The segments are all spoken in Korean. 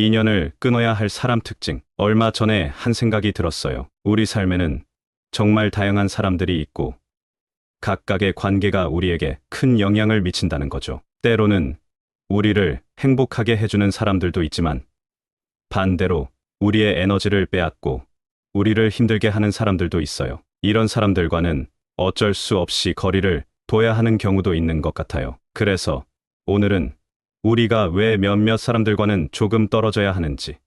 인연을 끊어야 할 사람 특징. 얼마 전에 한 생각이 들었어요. 우리 삶에는 정말 다양한 사람들이 있고 각각의 관계가 우리에게 큰 영향을 미친다는 거죠. 때로는 우리를 행복하게 해주는 사람들도 있지만 반대로 우리의 에너지를 빼앗고 우리를 힘들게 하는 사람들도 있어요. 이런 사람들과는 어쩔 수 없이 거리를 둬야 하는 경우도 있는 것 같아요. 그래서 오늘은 우리가 왜 몇몇 사람들과는 조금 떨어져야 하는지,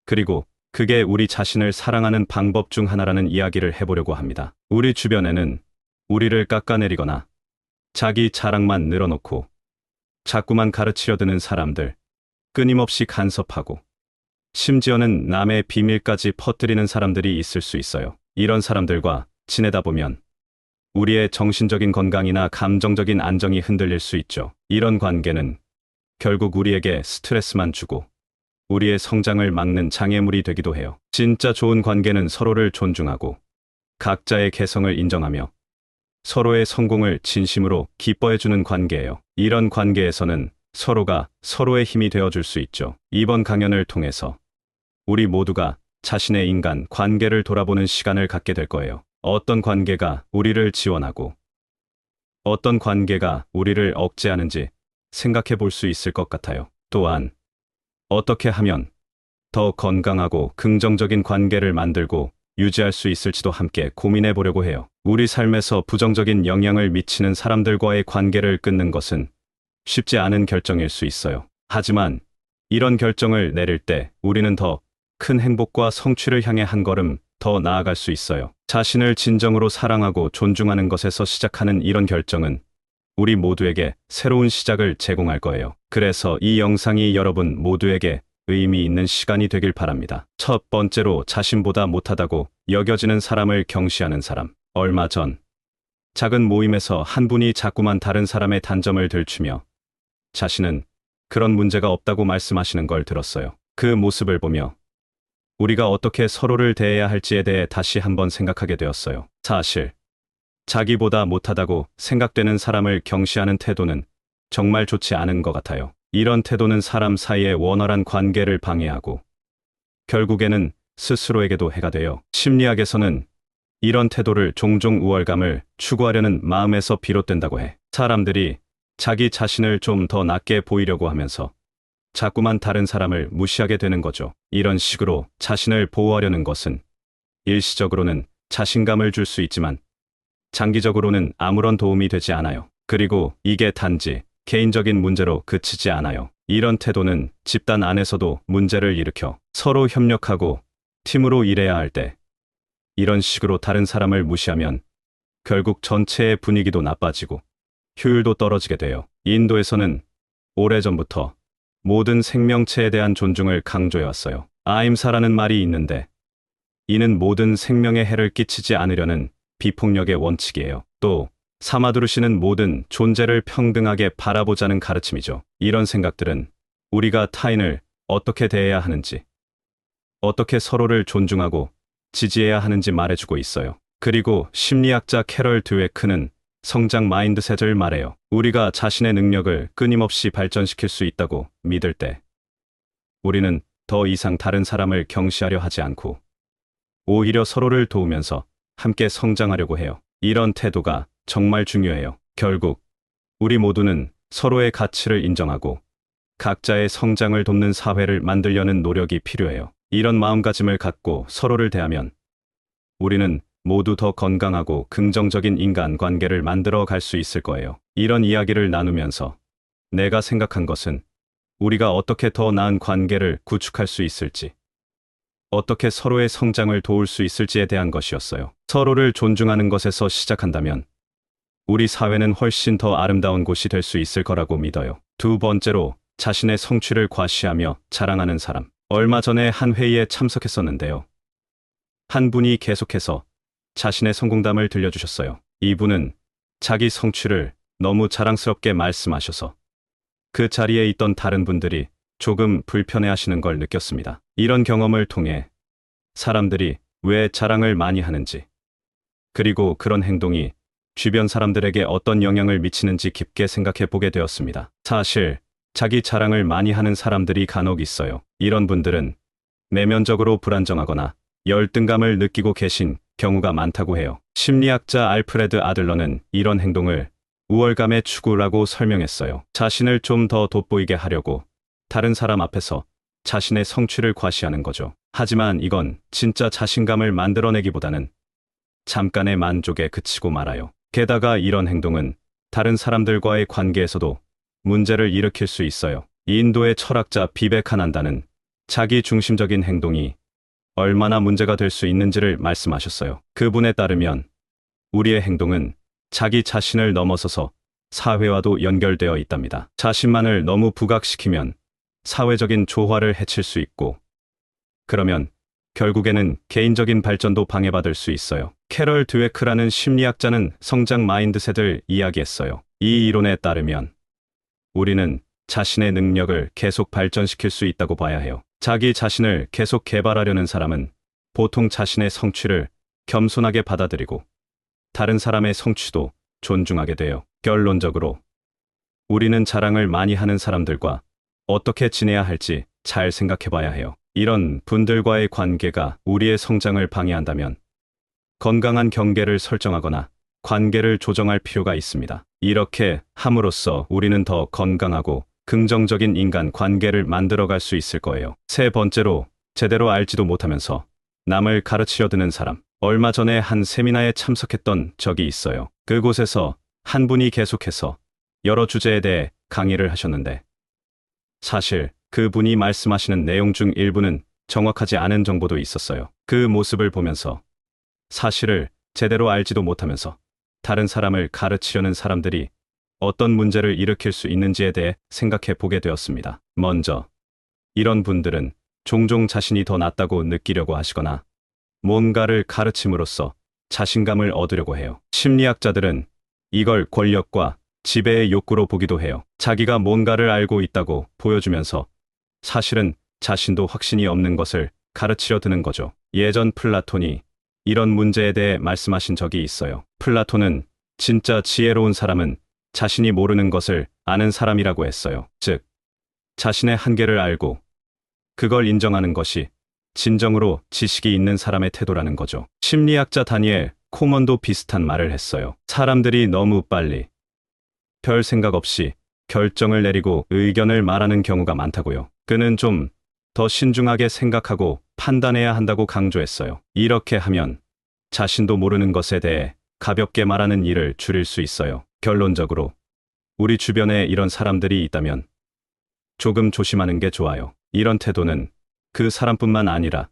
그리고 그게 우리 자신을 사랑하는 방법 중 하나라는 이야기를 해보려고 합니다. 우리 주변에는 우리를 깎아내리거나 자기 자랑만 늘어놓고 자꾸만 가르치려 드는 사람들, 끊임없이 간섭하고 심지어는 남의 비밀까지 퍼뜨리는 사람들이 있을 수 있어요. 이런 사람들과 지내다 보면 우리의 정신적인 건강이나 감정적인 안정이 흔들릴 수 있죠. 이런 관계는 결국 우리에게 스트레스만 주고 우리의 성장을 막는 장애물이 되기도 해요. 진짜 좋은 관계는 서로를 존중하고 각자의 개성을 인정하며 서로의 성공을 진심으로 기뻐해주는 관계예요. 이런 관계에서는 서로가 서로의 힘이 되어줄 수 있죠. 이번 강연을 통해서 우리 모두가 자신의 인간 관계를 돌아보는 시간을 갖게 될 거예요. 어떤 관계가 우리를 지원하고 어떤 관계가 우리를 억제하는지 생각해 볼 수 있을 것 같아요. 또한 어떻게 하면 더 건강하고 긍정적인 관계를 만들고 유지할 수 있을지도 함께 고민해 보려고 해요. 우리 삶에서 부정적인 영향을 미치는 사람들과의 관계를 끊는 것은 쉽지 않은 결정일 수 있어요. 하지만 이런 결정을 내릴 때 우리는 더 큰 행복과 성취를 향해 한 걸음 더 나아갈 수 있어요. 자신을 진정으로 사랑하고 존중하는 것에서 시작하는 이런 결정은 우리 모두에게 새로운 시작을 제공할 거예요. 그래서 이 영상이 여러분 모두에게 의미 있는 시간이 되길 바랍니다. 첫 번째로, 자신보다 못하다고 여겨지는 사람을 경시하는 사람. 얼마 전 작은 모임에서 한 분이 자꾸만 다른 사람의 단점을 들추며 자신은 그런 문제가 없다고 말씀하시는 걸 들었어요. 그 모습을 보며 우리가 어떻게 서로를 대해야 할지에 대해 다시 한번 생각하게 되었어요. 사실 자기보다 못하다고 생각되는 사람을 경시하는 태도는 정말 좋지 않은 것 같아요. 이런 태도는 사람 사이의 원활한 관계를 방해하고 결국에는 스스로에게도 해가 돼요. 심리학에서는 이런 태도를 종종 우월감을 추구하려는 마음에서 비롯된다고 해. 사람들이 자기 자신을 좀 더 낫게 보이려고 하면서 자꾸만 다른 사람을 무시하게 되는 거죠. 이런 식으로 자신을 보호하려는 것은 일시적으로는 자신감을 줄 수 있지만 장기적으로는 아무런 도움이 되지 않아요. 그리고 이게 단지 개인적인 문제로 그치지 않아요. 이런 태도는 집단 안에서도 문제를 일으켜 서로 협력하고 팀으로 일해야 할 때 이런 식으로 다른 사람을 무시하면 결국 전체의 분위기도 나빠지고 효율도 떨어지게 돼요. 인도에서는 오래전부터 모든 생명체에 대한 존중을 강조해왔어요. 아임사라는 말이 있는데 이는 모든 생명에 해를 끼치지 않으려는 비폭력의 원칙이에요. 또 사마두르시는 모든 존재를 평등하게 바라보자는 가르침이죠. 이런 생각들은 우리가 타인을 어떻게 대해야 하는지, 어떻게 서로를 존중하고 지지해야 하는지 말해주고 있어요. 그리고 심리학자 캐럴 드웨크는 성장 마인드셋을 말해요. 우리가 자신의 능력을 끊임없이 발전시킬 수 있다고 믿을 때 우리는 더 이상 다른 사람을 경시하려 하지 않고 오히려 서로를 도우면서 함께 성장하려고 해요. 이런 태도가 정말 중요해요. 결국 우리 모두는 서로의 가치를 인정하고 각자의 성장을 돕는 사회를 만들려는 노력이 필요해요. 이런 마음가짐을 갖고 서로를 대하면 우리는 모두 더 건강하고 긍정적인 인간관계를 만들어 갈 수 있을 거예요. 이런 이야기를 나누면서 내가 생각한 것은 우리가 어떻게 더 나은 관계를 구축할 수 있을지, 어떻게 서로의 성장을 도울 수 있을지에 대한 것이었어요. 서로를 존중하는 것에서 시작한다면 우리 사회는 훨씬 더 아름다운 곳이 될 수 있을 거라고 믿어요. 두 번째로, 자신의 성취를 과시하며 자랑하는 사람. 얼마 전에 한 회의에 참석했었는데요. 한 분이 계속해서 자신의 성공담을 들려주셨어요. 이분은 자기 성취를 너무 자랑스럽게 말씀하셔서 그 자리에 있던 다른 분들이 조금 불편해하시는 걸 느꼈습니다. 이런 경험을 통해 사람들이 왜 자랑을 많이 하는지, 그리고 그런 행동이 주변 사람들에게 어떤 영향을 미치는지 깊게 생각해 보게 되었습니다. 사실 자기 자랑을 많이 하는 사람들이 간혹 있어요. 이런 분들은 내면적으로 불안정하거나 열등감을 느끼고 계신 경우가 많다고 해요. 심리학자 알프레드 아들러는 이런 행동을 우월감의 추구라고 설명했어요. 자신을 좀 더 돋보이게 하려고 다른 사람 앞에서 자신의 성취를 과시하는 거죠. 하지만 이건 진짜 자신감을 만들어내기보다는 잠깐의 만족에 그치고 말아요. 게다가 이런 행동은 다른 사람들과의 관계에서도 문제를 일으킬 수 있어요. 인도의 철학자 비베카난다는 자기 중심적인 행동이 얼마나 문제가 될 수 있는지를 말씀하셨어요. 그분에 따르면 우리의 행동은 자기 자신을 넘어서서 사회와도 연결되어 있답니다. 자신만을 너무 부각시키면 사회적인 조화를 해칠 수 있고, 그러면 결국에는 개인적인 발전도 방해받을 수 있어요. 캐럴 드웨크라는 심리학자는 성장 마인드셋을 이야기했어요. 이 이론에 따르면 우리는 자신의 능력을 계속 발전시킬 수 있다고 봐야 해요. 자기 자신을 계속 개발하려는 사람은 보통 자신의 성취를 겸손하게 받아들이고 다른 사람의 성취도 존중하게 돼요. 결론적으로 우리는 자랑을 많이 하는 사람들과 어떻게 지내야 할지 잘 생각해 봐야 해요. 이런 분들과의 관계가 우리의 성장을 방해한다면 건강한 경계를 설정하거나 관계를 조정할 필요가 있습니다. 이렇게 함으로써 우리는 더 건강하고 긍정적인 인간 관계를 만들어갈 수 있을 거예요. 세 번째로, 제대로 알지도 못하면서 남을 가르치려 드는 사람. 얼마 전에 한 세미나에 참석했던 적이 있어요. 그곳에서 한 분이 계속해서 여러 주제에 대해 강의를 하셨는데, 사실 그분이 말씀하시는 내용 중 일부는 정확하지 않은 정보도 있었어요. 그 모습을 보면서 사실을 제대로 알지도 못하면서 다른 사람을 가르치려는 사람들이 어떤 문제를 일으킬 수 있는지에 대해 생각해 보게 되었습니다. 먼저, 이런 분들은 종종 자신이 더 낫다고 느끼려고 하시거나 뭔가를 가르침으로써 자신감을 얻으려고 해요. 심리학자들은 이걸 권력과 지배의 욕구로 보기도 해요. 자기가 뭔가를 알고 있다고 보여주면서 사실은 자신도 확신이 없는 것을 가르치려 드는 거죠. 예전 플라톤이 이런 문제에 대해 말씀하신 적이 있어요. 플라톤은 진짜 지혜로운 사람은 자신이 모르는 것을 아는 사람이라고 했어요. 즉, 자신의 한계를 알고 그걸 인정하는 것이 진정으로 지식이 있는 사람의 태도라는 거죠. 심리학자 다니엘 코먼도 비슷한 말을 했어요. 사람들이 너무 빨리 별 생각 없이 결정을 내리고 의견을 말하는 경우가 많다고요. 그는 좀 더 신중하게 생각하고 판단해야 한다고 강조했어요. 이렇게 하면 자신도 모르는 것에 대해 가볍게 말하는 일을 줄일 수 있어요. 결론적으로 우리 주변에 이런 사람들이 있다면 조금 조심하는 게 좋아요. 이런 태도는 그 사람뿐만 아니라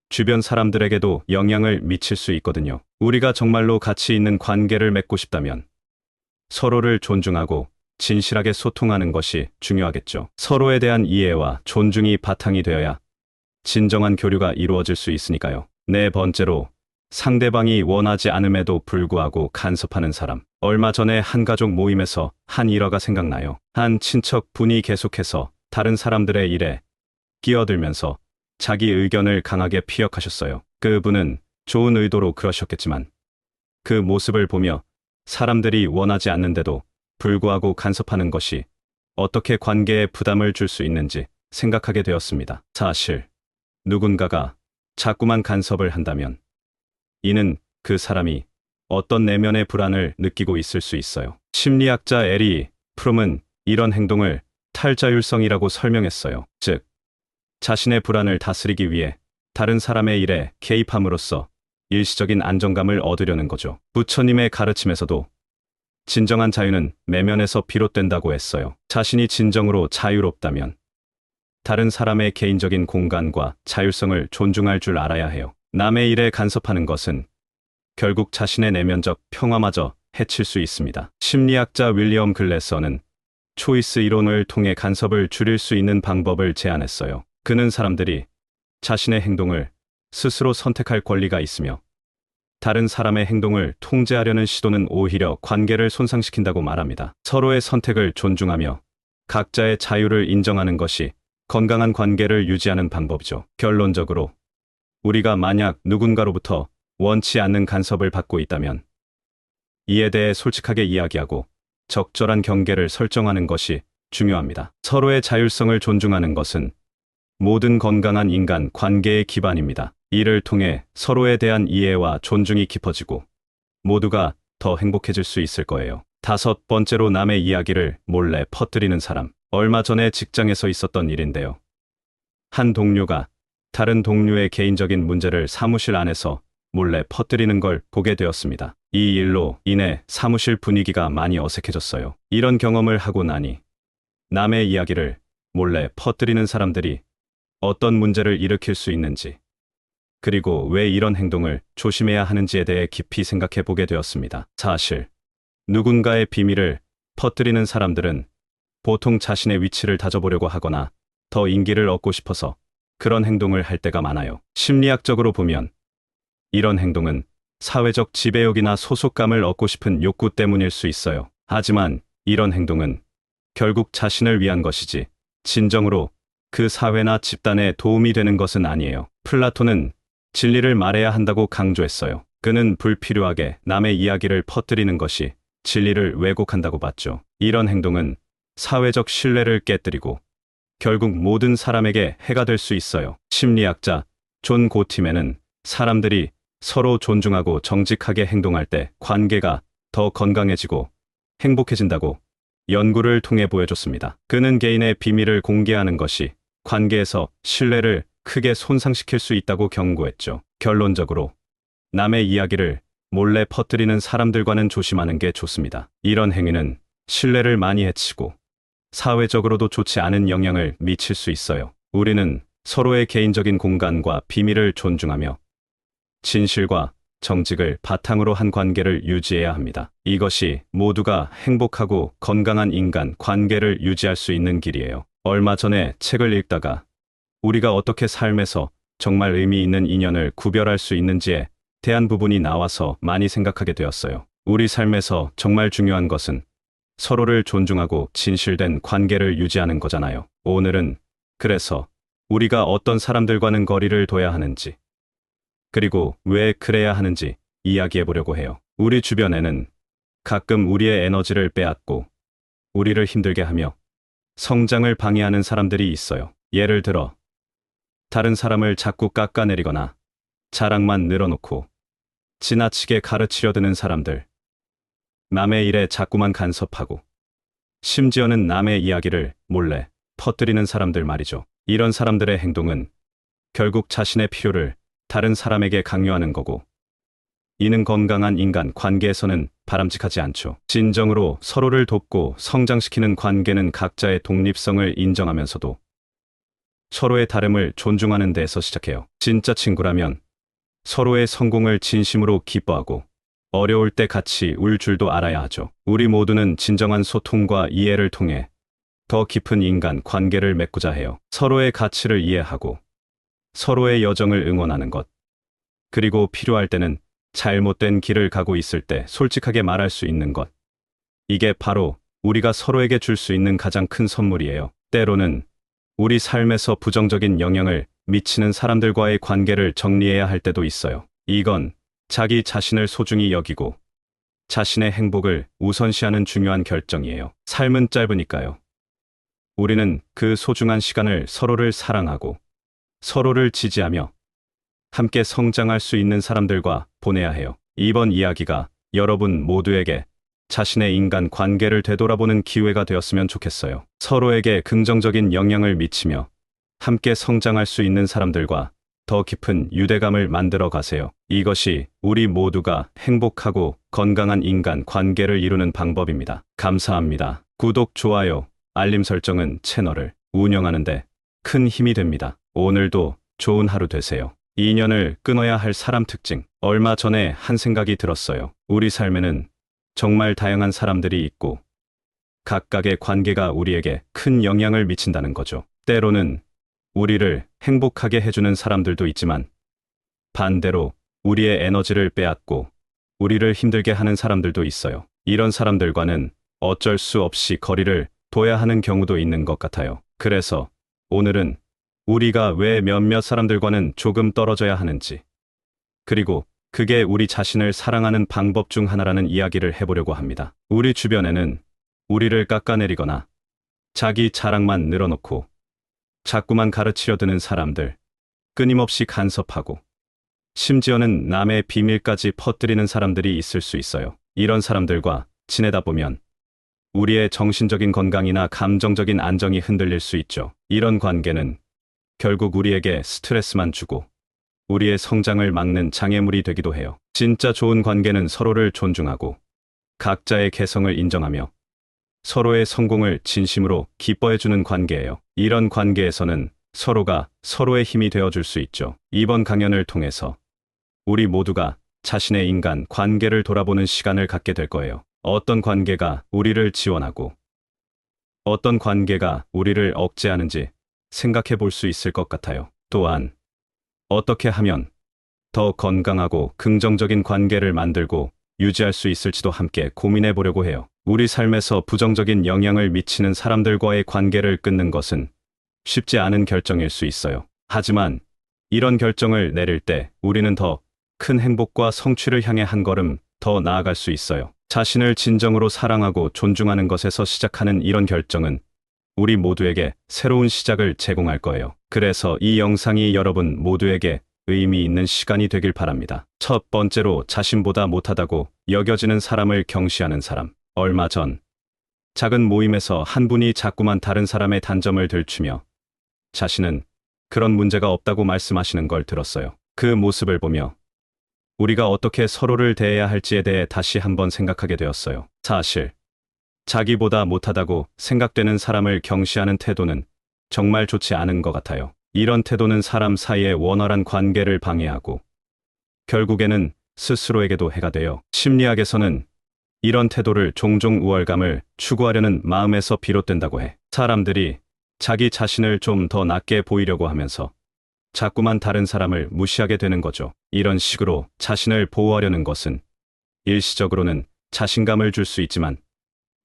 주변 사람들에게도 영향을 미칠 수 있거든요. 우리가 정말로 가치 있는 관계를 맺고 싶다면 서로를 존중하고 진실하게 소통하는 것이 중요하겠죠. 서로에 대한 이해와 존중이 바탕이 되어야 진정한 교류가 이루어질 수 있으니까요. 네 번째로, 상대방이 원하지 않음에도 불구하고 간섭하는 사람. 얼마 전에 한 가족 모임에서 한 일화가 생각나요. 한 친척 분이 계속해서 다른 사람들의 일에 끼어들면서 자기 의견을 강하게 피력하셨어요. 그분은 좋은 의도로 그러셨겠지만 그 모습을 보며 사람들이 원하지 않는데도 불구하고 간섭하는 것이 어떻게 관계에 부담을 줄 수 있는지 생각하게 되었습니다. 사실 누군가가 자꾸만 간섭을 한다면 이는 그 사람이 어떤 내면의 불안을 느끼고 있을 수 있어요. 심리학자 에리 프롬은 이런 행동을 탈자율성이라고 설명했어요. 즉, 자신의 불안을 다스리기 위해 다른 사람의 일에 개입함으로써 일시적인 안정감을 얻으려는 거죠. 부처님의 가르침에서도 진정한 자유는 내면에서 비롯된다고 했어요. 자신이 진정으로 자유롭다면 다른 사람의 개인적인 공간과 자율성을 존중할 줄 알아야 해요. 남의 일에 간섭하는 것은 결국 자신의 내면적 평화마저 해칠 수 있습니다. 심리학자 윌리엄 글래서는 초이스 이론을 통해 간섭을 줄일 수 있는 방법을 제안했어요. 그는 사람들이 자신의 행동을 스스로 선택할 권리가 있으며 다른 사람의 행동을 통제하려는 시도는 오히려 관계를 손상시킨다고 말합니다. 서로의 선택을 존중하며 각자의 자유를 인정하는 것이 건강한 관계를 유지하는 방법이죠. 결론적으로 우리가 만약 누군가로부터 원치 않는 간섭을 받고 있다면 이에 대해 솔직하게 이야기하고 적절한 경계를 설정하는 것이 중요합니다. 서로의 자율성을 존중하는 것은 모든 건강한 인간 관계의 기반입니다. 이를 통해 서로에 대한 이해와 존중이 깊어지고 모두가 더 행복해질 수 있을 거예요. 다섯 번째로, 남의 이야기를 몰래 퍼뜨리는 사람. 얼마 전에 직장에서 있었던 일인데요. 한 동료가 다른 동료의 개인적인 문제를 사무실 안에서 몰래 퍼뜨리는 걸 보게 되었습니다. 이 일로 인해 사무실 분위기가 많이 어색해졌어요. 이런 경험을 하고 나니 남의 이야기를 몰래 퍼뜨리는 사람들이 어떤 문제를 일으킬 수 있는지, 그리고 왜 이런 행동을 조심해야 하는지에 대해 깊이 생각해 보게 되었습니다. 사실 누군가의 비밀을 퍼뜨리는 사람들은 보통 자신의 위치를 다져보려고 하거나 더 인기를 얻고 싶어서 그런 행동을 할 때가 많아요. 심리학적으로 보면 이런 행동은 사회적 지배욕이나 소속감을 얻고 싶은 욕구 때문일 수 있어요. 하지만 이런 행동은 결국 자신을 위한 것이지 진정으로 그 사회나 집단에 도움이 되는 것은 아니에요. 플라톤은 진리를 말해야 한다고 강조했어요. 그는 불필요하게 남의 이야기를 퍼뜨리는 것이 진리를 왜곡한다고 봤죠. 이런 행동은 사회적 신뢰를 깨뜨리고 결국 모든 사람에게 해가 될 수 있어요. 심리학자 존 고티맨은 사람들이 서로 존중하고 정직하게 행동할 때 관계가 더 건강해지고 행복해진다고 연구를 통해 보여줬습니다. 그는 개인의 비밀을 공개하는 것이 관계에서 신뢰를 크게 손상시킬 수 있다고 경고했죠. 결론적으로 남의 이야기를 몰래 퍼뜨리는 사람들과는 조심하는 게 좋습니다. 이런 행위는 신뢰를 많이 해치고 사회적으로도 좋지 않은 영향을 미칠 수 있어요. 우리는 서로의 개인적인 공간과 비밀을 존중하며 진실과 정직을 바탕으로 한 관계를 유지해야 합니다. 이것이 모두가 행복하고 건강한 인간 관계를 유지할 수 있는 길이에요. 얼마 전에 책을 읽다가 우리가 어떻게 삶에서 정말 의미 있는 인연을 구별할 수 있는지에 대한 부분이 나와서 많이 생각하게 되었어요. 우리 삶에서 정말 중요한 것은 서로를 존중하고 진실된 관계를 유지하는 거잖아요. 오늘은 그래서 우리가 어떤 사람들과는 거리를 둬야 하는지, 그리고 왜 그래야 하는지 이야기해 보려고 해요. 우리 주변에는 가끔 우리의 에너지를 빼앗고 우리를 힘들게 하며 성장을 방해하는 사람들이 있어요. 예를 들어 다른 사람을 자꾸 깎아내리거나 자랑만 늘어놓고 지나치게 가르치려 드는 사람들, 남의 일에 자꾸만 간섭하고 심지어는 남의 이야기를 몰래 퍼뜨리는 사람들 말이죠. 이런 사람들의 행동은 결국 자신의 필요를 다른 사람에게 강요하는 거고, 이는 건강한 인간 관계에서는 바람직하지 않죠. 진정으로 서로를 돕고 성장시키는 관계는 각자의 독립성을 인정하면서도 서로의 다름을 존중하는 데에서 시작해요. 진짜 친구라면 서로의 성공을 진심으로 기뻐하고 어려울 때 같이 울 줄도 알아야 하죠. 우리 모두는 진정한 소통과 이해를 통해 더 깊은 인간 관계를 맺고자 해요. 서로의 가치를 이해하고 서로의 여정을 응원하는 것, 그리고 필요할 때는 잘못된 길을 가고 있을 때 솔직하게 말할 수 있는 것, 이게 바로 우리가 서로에게 줄 수 있는 가장 큰 선물이에요. 때로는 우리 삶에서 부정적인 영향을 미치는 사람들과의 관계를 정리해야 할 때도 있어요. 이건 자기 자신을 소중히 여기고 자신의 행복을 우선시하는 중요한 결정이에요. 삶은 짧으니까요. 우리는 그 소중한 시간을 서로를 사랑하고 서로를 지지하며 함께 성장할 수 있는 사람들과 보내야 해요. 이번 이야기가 여러분 모두에게 자신의 인간 관계를 되돌아보는 기회가 되었으면 좋겠어요. 서로에게 긍정적인 영향을 미치며 함께 성장할 수 있는 사람들과 더 깊은 유대감을 만들어 가세요. 이것이 우리 모두가 행복하고 건강한 인간 관계를 이루는 방법입니다. 감사합니다. 구독, 좋아요, 알림 설정은 채널을 운영하는데 큰 힘이 됩니다. 오늘도 좋은 하루 되세요. 인연을 끊어야 할 사람 특징. 얼마 전에 한 생각이 들었어요. 우리 삶에는 정말 다양한 사람들이 있고 각각의 관계가 우리에게 큰 영향을 미친다는 거죠. 때로는 우리를 행복하게 해주는 사람들도 있지만 반대로 우리의 에너지를 빼앗고 우리를 힘들게 하는 사람들도 있어요. 이런 사람들과는 어쩔 수 없이 거리를 둬야 하는 경우도 있는 것 같아요. 그래서 오늘은 우리가 왜 몇몇 사람들과는 조금 떨어져야 하는지, 그리고 그게 우리 자신을 사랑하는 방법 중 하나라는 이야기를 해보려고 합니다. 우리 주변에는 우리를 깎아내리거나 자기 자랑만 늘어놓고 자꾸만 가르치려 드는 사람들, 끊임없이 간섭하고 심지어는 남의 비밀까지 퍼뜨리는 사람들이 있을 수 있어요. 이런 사람들과 지내다 보면 우리의 정신적인 건강이나 감정적인 안정이 흔들릴 수 있죠. 이런 관계는 결국 우리에게 스트레스만 주고 우리의 성장을 막는 장애물이 되기도 해요. 진짜 좋은 관계는 서로를 존중하고 각자의 개성을 인정하며 서로의 성공을 진심으로 기뻐해주는 관계예요. 이런 관계에서는 서로가 서로의 힘이 되어줄 수 있죠. 이번 강연을 통해서 우리 모두가 자신의 인간 관계를 돌아보는 시간을 갖게 될 거예요. 어떤 관계가 우리를 지원하고 어떤 관계가 우리를 억제하는지 생각해 볼 수 있을 것 같아요. 또한 어떻게 하면 더 건강하고 긍정적인 관계를 만들고 유지할 수 있을지도 함께 고민해 보려고 해요. 우리 삶에서 부정적인 영향을 미치는 사람들과의 관계를 끊는 것은 쉽지 않은 결정일 수 있어요. 하지만 이런 결정을 내릴 때 우리는 더 큰 행복과 성취를 향해 한 걸음 더 나아갈 수 있어요. 자신을 진정으로 사랑하고 존중하는 것에서 시작하는 이런 결정은 우리 모두에게 새로운 시작을 제공할 거예요. 그래서 이 영상이 여러분 모두에게 의미 있는 시간이 되길 바랍니다. 첫 번째로 자신보다 못하다고 여겨지는 사람을 경시하는 사람. 얼마 전 작은 모임에서 한 분이 자꾸만 다른 사람의 단점을 들추며 자신은 그런 문제가 없다고 말씀하시는 걸 들었어요. 그 모습을 보며 우리가 어떻게 서로를 대해야 할지에 대해 다시 한번 생각하게 되었어요. 사실 자기보다 못하다고 생각되는 사람을 경시하는 태도는 정말 좋지 않은 것 같아요. 이런 태도는 사람 사이의 원활한 관계를 방해하고 결국에는 스스로에게도 해가 돼요. 심리학에서는 이런 태도를 종종 우월감을 추구하려는 마음에서 비롯된다고 해. 사람들이 자기 자신을 좀 더 낮게 보이려고 하면서 자꾸만 다른 사람을 무시하게 되는 거죠. 이런 식으로 자신을 보호하려는 것은 일시적으로는 자신감을 줄 수 있지만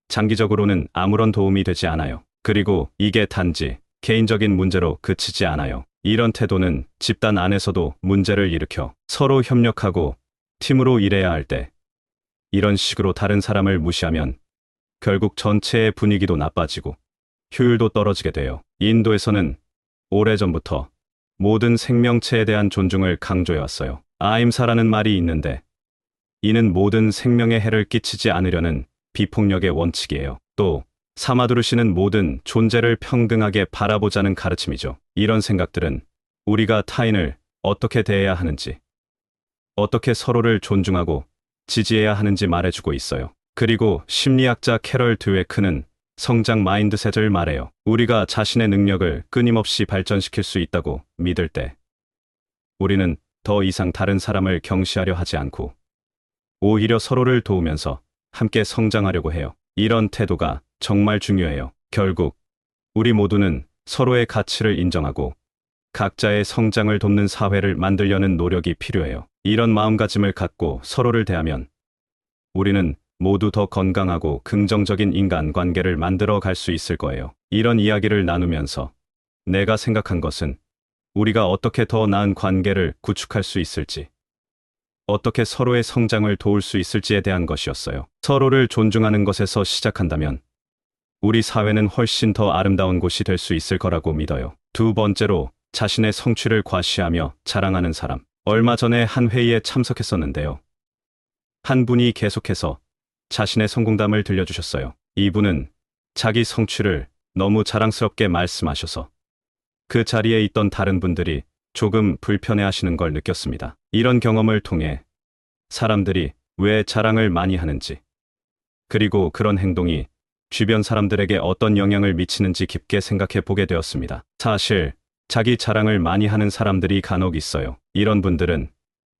장기적으로는 아무런 도움이 되지 않아요. 그리고 이게 단지 개인적인 문제로 그치지 않아요. 이런 태도는 집단 안에서도 문제를 일으켜 서로 협력하고 팀으로 일해야 할 때 이런 식으로 다른 사람을 무시하면 결국 전체의 분위기도 나빠지고 효율도 떨어지게 돼요. 인도에서는 오래전부터 모든 생명체에 대한 존중을 강조해왔어요. 아임사라는 말이 있는데 이는 모든 생명에 해를 끼치지 않으려는 비폭력의 원칙이에요. 또 사마두르시는 모든 존재를 평등하게 바라보자는 가르침이죠. 이런 생각들은 우리가 타인을 어떻게 대해야 하는지, 어떻게 서로를 존중하고 지지해야 하는지 말해주고 있어요. 그리고 심리학자 캐럴 드웨크는 성장 마인드셋을 말해요. 우리가 자신의 능력을 끊임없이 발전시킬 수 있다고 믿을 때 우리는 더 이상 다른 사람을 경시하려 하지 않고 오히려 서로를 도우면서 함께 성장하려고 해요. 이런 태도가 정말 중요해요. 결국 우리 모두는 서로의 가치를 인정하고 각자의 성장을 돕는 사회를 만들려는 노력이 필요해요. 이런 마음가짐을 갖고 서로를 대하면 우리는 모두 더 건강하고 긍정적인 인간관계를 만들어 갈 수 있을 거예요. 이런 이야기를 나누면서 내가 생각한 것은 우리가 어떻게 더 나은 관계를 구축할 수 있을지, 어떻게 서로의 성장을 도울 수 있을지에 대한 것이었어요. 서로를 존중하는 것에서 시작한다면 우리 사회는 훨씬 더 아름다운 곳이 될 수 있을 거라고 믿어요. 두 번째로 자신의 성취를 과시하며 자랑하는 사람. 얼마 전에 한 회의에 참석했었는데요. 한 분이 계속해서 자신의 성공담을 들려주셨어요. 이분은 자기 성취를 너무 자랑스럽게 말씀하셔서 그 자리에 있던 다른 분들이 조금 불편해하시는 걸 느꼈습니다. 이런 경험을 통해 사람들이 왜 자랑을 많이 하는지, 그리고 그런 행동이 주변 사람들에게 어떤 영향을 미치는지 깊게 생각해 보게 되었습니다. 사실 자기 자랑을 많이 하는 사람들이 간혹 있어요. 이런 분들은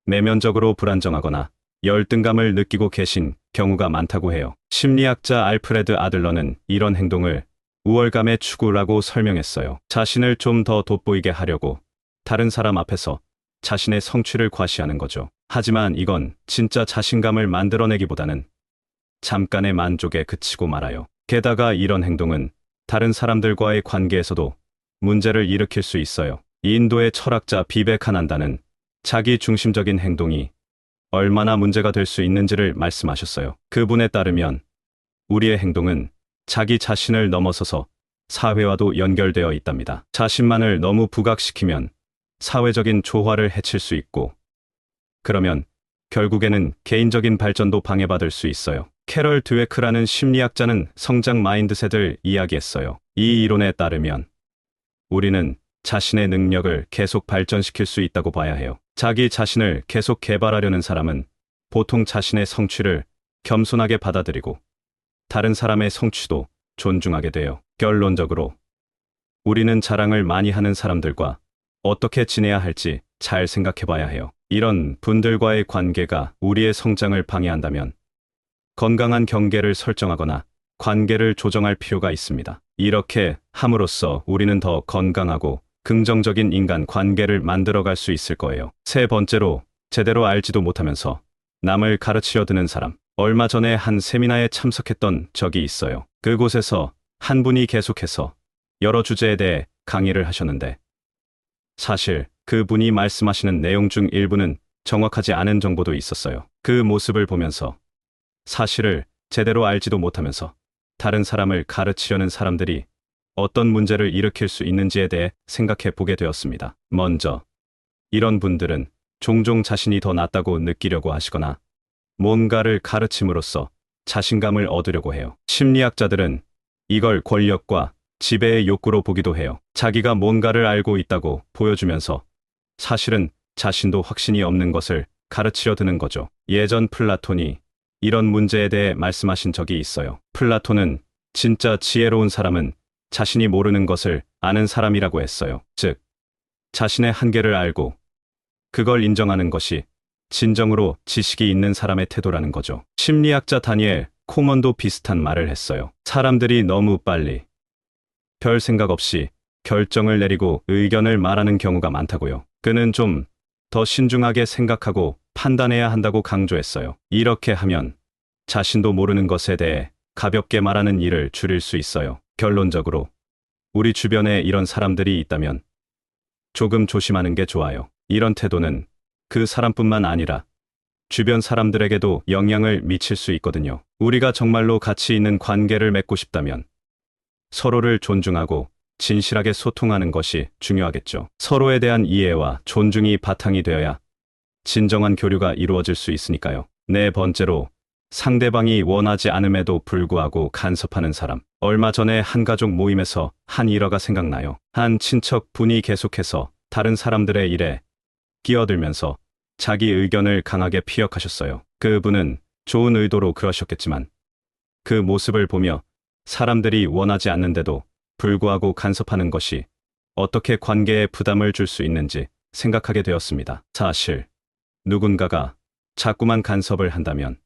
내면적으로 불안정하거나 열등감을 느끼고 계신 경우가 많다고 해요. 심리학자 알프레드 아들러는 이런 행동을 우월감의 추구라고 설명했어요. 자신을 좀 더 돋보이게 하려고 다른 사람 앞에서 자신의 성취를 과시하는 거죠. 하지만 이건 진짜 자신감을 만들어내기보다는 잠깐의 만족에 그치고 말아요. 게다가 이런 행동은 다른 사람들과의 관계에서도 문제를 일으킬 수 있어요. 인도의 철학자 비베카난다는 자기 중심적인 행동이 얼마나 문제가 될 수 있는지를 말씀하셨어요. 그분에 따르면 우리의 행동은 자기 자신을 넘어서서 사회와도 연결되어 있답니다. 자신만을 너무 부각시키면 사회적인 조화를 해칠 수 있고, 그러면 결국에는 개인적인 발전도 방해받을 수 있어요. 캐럴 드웨크라는 심리학자는 성장 마인드셋을 이야기했어요. 이 이론에 따르면 우리는 자신의 능력을 계속 발전시킬 수 있다고 봐야 해요. 자기 자신을 계속 개발하려는 사람은 보통 자신의 성취를 겸손하게 받아들이고 다른 사람의 성취도 존중하게 돼요. 결론적으로 우리는 자랑을 많이 하는 사람들과 어떻게 지내야 할지 잘 생각해 봐야 해요. 이런 분들과의 관계가 우리의 성장을 방해한다면 건강한 경계를 설정하거나 관계를 조정할 필요가 있습니다. 이렇게 함으로써 우리는 더 건강하고 긍정적인 인간 관계를 만들어갈 수 있을 거예요. 세 번째로, 제대로 알지도 못하면서 남을 가르치려 드는 사람. 얼마 전에 한 세미나에 참석했던 적이 있어요. 그곳에서 한 분이 계속해서 여러 주제에 대해 강의를 하셨는데, 사실 그분이 말씀하시는 내용 중 일부는 정확하지 않은 정보도 있었어요. 그 모습을 보면서 사실을 제대로 알지도 못하면서 다른 사람을 가르치려는 사람들이 어떤 문제를 일으킬 수 있는지에 대해 생각해 보게 되었습니다. 먼저, 이런 분들은 종종 자신이 더 낫다고 느끼려고 하시거나 뭔가를 가르침으로써 자신감을 얻으려고 해요. 심리학자들은 이걸 권력과 지배의 욕구로 보기도 해요. 자기가 뭔가를 알고 있다고 보여주면서 사실은 자신도 확신이 없는 것을 가르치려 드는 거죠. 예전 플라톤이 이런 문제에 대해 말씀하신 적이 있어요. 플라톤은 진짜 지혜로운 사람은 자신이 모르는 것을 아는 사람이라고 했어요. 즉, 자신의 한계를 알고 그걸 인정하는 것이 진정으로 지식이 있는 사람의 태도라는 거죠. 심리학자 다니엘 코먼도 비슷한 말을 했어요. 사람들이 너무 빨리 별 생각 없이 결정을 내리고 의견을 말하는 경우가 많다고요. 그는 좀 더 신중하게 생각하고 판단해야 한다고 강조했어요. 이렇게 하면 자신도 모르는 것에 대해 가볍게 말하는 일을 줄일 수 있어요. 결론적으로 우리 주변에 이런 사람들이 있다면 조금 조심하는 게 좋아요. 이런 태도는 그 사람뿐만 아니라 주변 사람들에게도 영향을 미칠 수 있거든요. 우리가 정말로 가치 있는 관계를 맺고 싶다면 서로를 존중하고 진실하게 소통하는 것이 중요하겠죠. 서로에 대한 이해와 존중이 바탕이 되어야 진정한 교류가 이루어질 수 있으니까요. 네 번째로, 상대방이 원하지 않음에도 불구하고 간섭하는 사람. 얼마 전에 한 가족 모임에서 한 일화가 생각나요. 한 친척 분이 계속해서 다른 사람들의 일에 끼어들면서 자기 의견을 강하게 피력하셨어요. 그분은 좋은 의도로 그러셨겠지만 그 모습을 보며 사람들이 원하지 않는데도 불구하고 간섭하는 것이 어떻게 관계에 부담을 줄 수 있는지 생각하게 되었습니다. 사실 누군가가 자꾸만 간섭을 한다면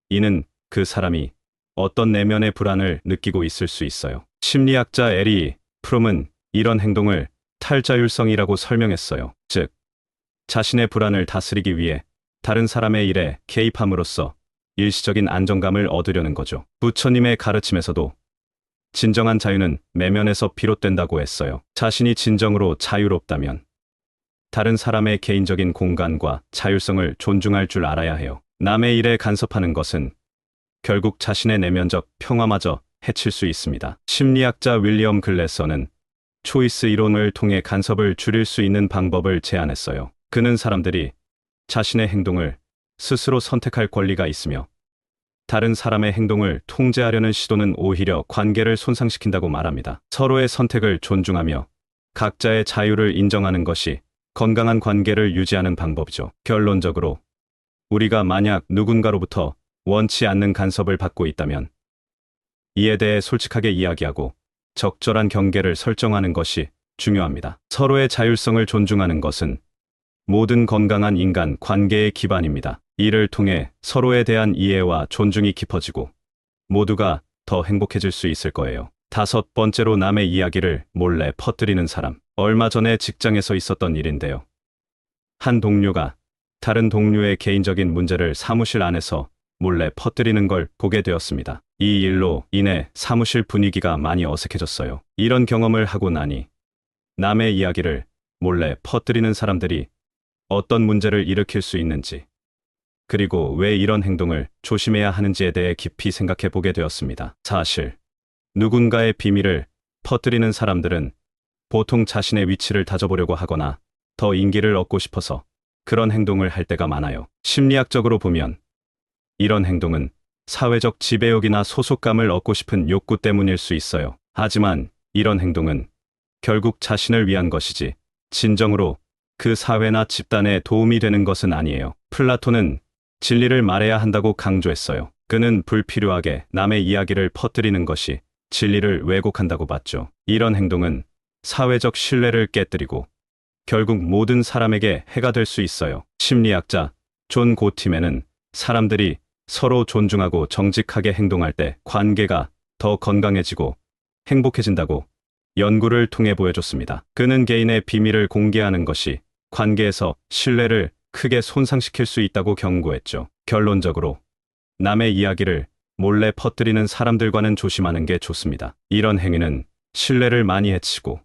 이는 그 사람이 어떤 내면의 불안을 느끼고 있을 수 있어요. 심리학자 에리 프롬은 이런 행동을 탈자율성이라고 설명했어요. 즉, 자신의 불안을 다스리기 위해 다른 사람의 일에 개입함으로써 일시적인 안정감을 얻으려는 거죠. 부처님의 가르침에서도 진정한 자유는 내면에서 비롯된다고 했어요. 자신이 진정으로 자유롭다면 다른 사람의 개인적인 공간과 자율성을 존중할 줄 알아야 해요. 남의 일에 간섭하는 것은 결국 자신의 내면적 평화마저 해칠 수 있습니다. 심리학자 윌리엄 글래서는 초이스 이론을 통해 간섭을 줄일 수 있는 방법을 제안했어요. 그는 사람들이 자신의 행동을 스스로 선택할 권리가 있으며 다른 사람의 행동을 통제하려는 시도는 오히려 관계를 손상시킨다고 말합니다. 서로의 선택을 존중하며 각자의 자유를 인정하는 것이 건강한 관계를 유지하는 방법이죠. 결론적으로 우리가 만약 누군가로부터 원치 않는 간섭을 받고 있다면 이에 대해 솔직하게 이야기하고 적절한 경계를 설정하는 것이 중요합니다. 서로의 자율성을 존중하는 것은 모든 건강한 인간 관계의 기반입니다. 이를 통해 서로에 대한 이해와 존중이 깊어지고 모두가 더 행복해질 수 있을 거예요. 다섯 번째로, 남의 이야기를 몰래 퍼뜨리는 사람. 얼마 전에 직장에서 있었던 일인데요. 한 동료가 다른 동료의 개인적인 문제를 사무실 안에서 몰래 퍼뜨리는 걸 보게 되었습니다. 이 일로 인해 사무실 분위기가 많이 어색해졌어요. 이런 경험을 하고 나니 남의 이야기를 몰래 퍼뜨리는 사람들이 어떤 문제를 일으킬 수 있는지, 그리고 왜 이런 행동을 조심해야 하는지에 대해 깊이 생각해 보게 되었습니다. 사실 누군가의 비밀을 퍼뜨리는 사람들은 보통 자신의 위치를 다져보려고 하거나 더 인기를 얻고 싶어서 그런 행동을 할 때가 많아요. 심리학적으로 보면 이런 행동은 사회적 지배욕이나 소속감을 얻고 싶은 욕구 때문일 수 있어요. 하지만 이런 행동은 결국 자신을 위한 것이지 진정으로 그 사회나 집단에 도움이 되는 것은 아니에요. 플라톤은 진리를 말해야 한다고 강조했어요. 그는 불필요하게 남의 이야기를 퍼뜨리는 것이 진리를 왜곡한다고 봤죠. 이런 행동은 사회적 신뢰를 깨뜨리고 결국 모든 사람에게 해가 될 수 있어요. 심리학자 존 고티맨은 사람들이 서로 존중하고 정직하게 행동할 때 관계가 더 건강해지고 행복해진다고 연구를 통해 보여줬습니다. 그는 개인의 비밀을 공개하는 것이 관계에서 신뢰를 크게 손상시킬 수 있다고 경고했죠. 결론적으로 남의 이야기를 몰래 퍼뜨리는 사람들과는 조심하는 게 좋습니다. 이런 행위는 신뢰를 많이 해치고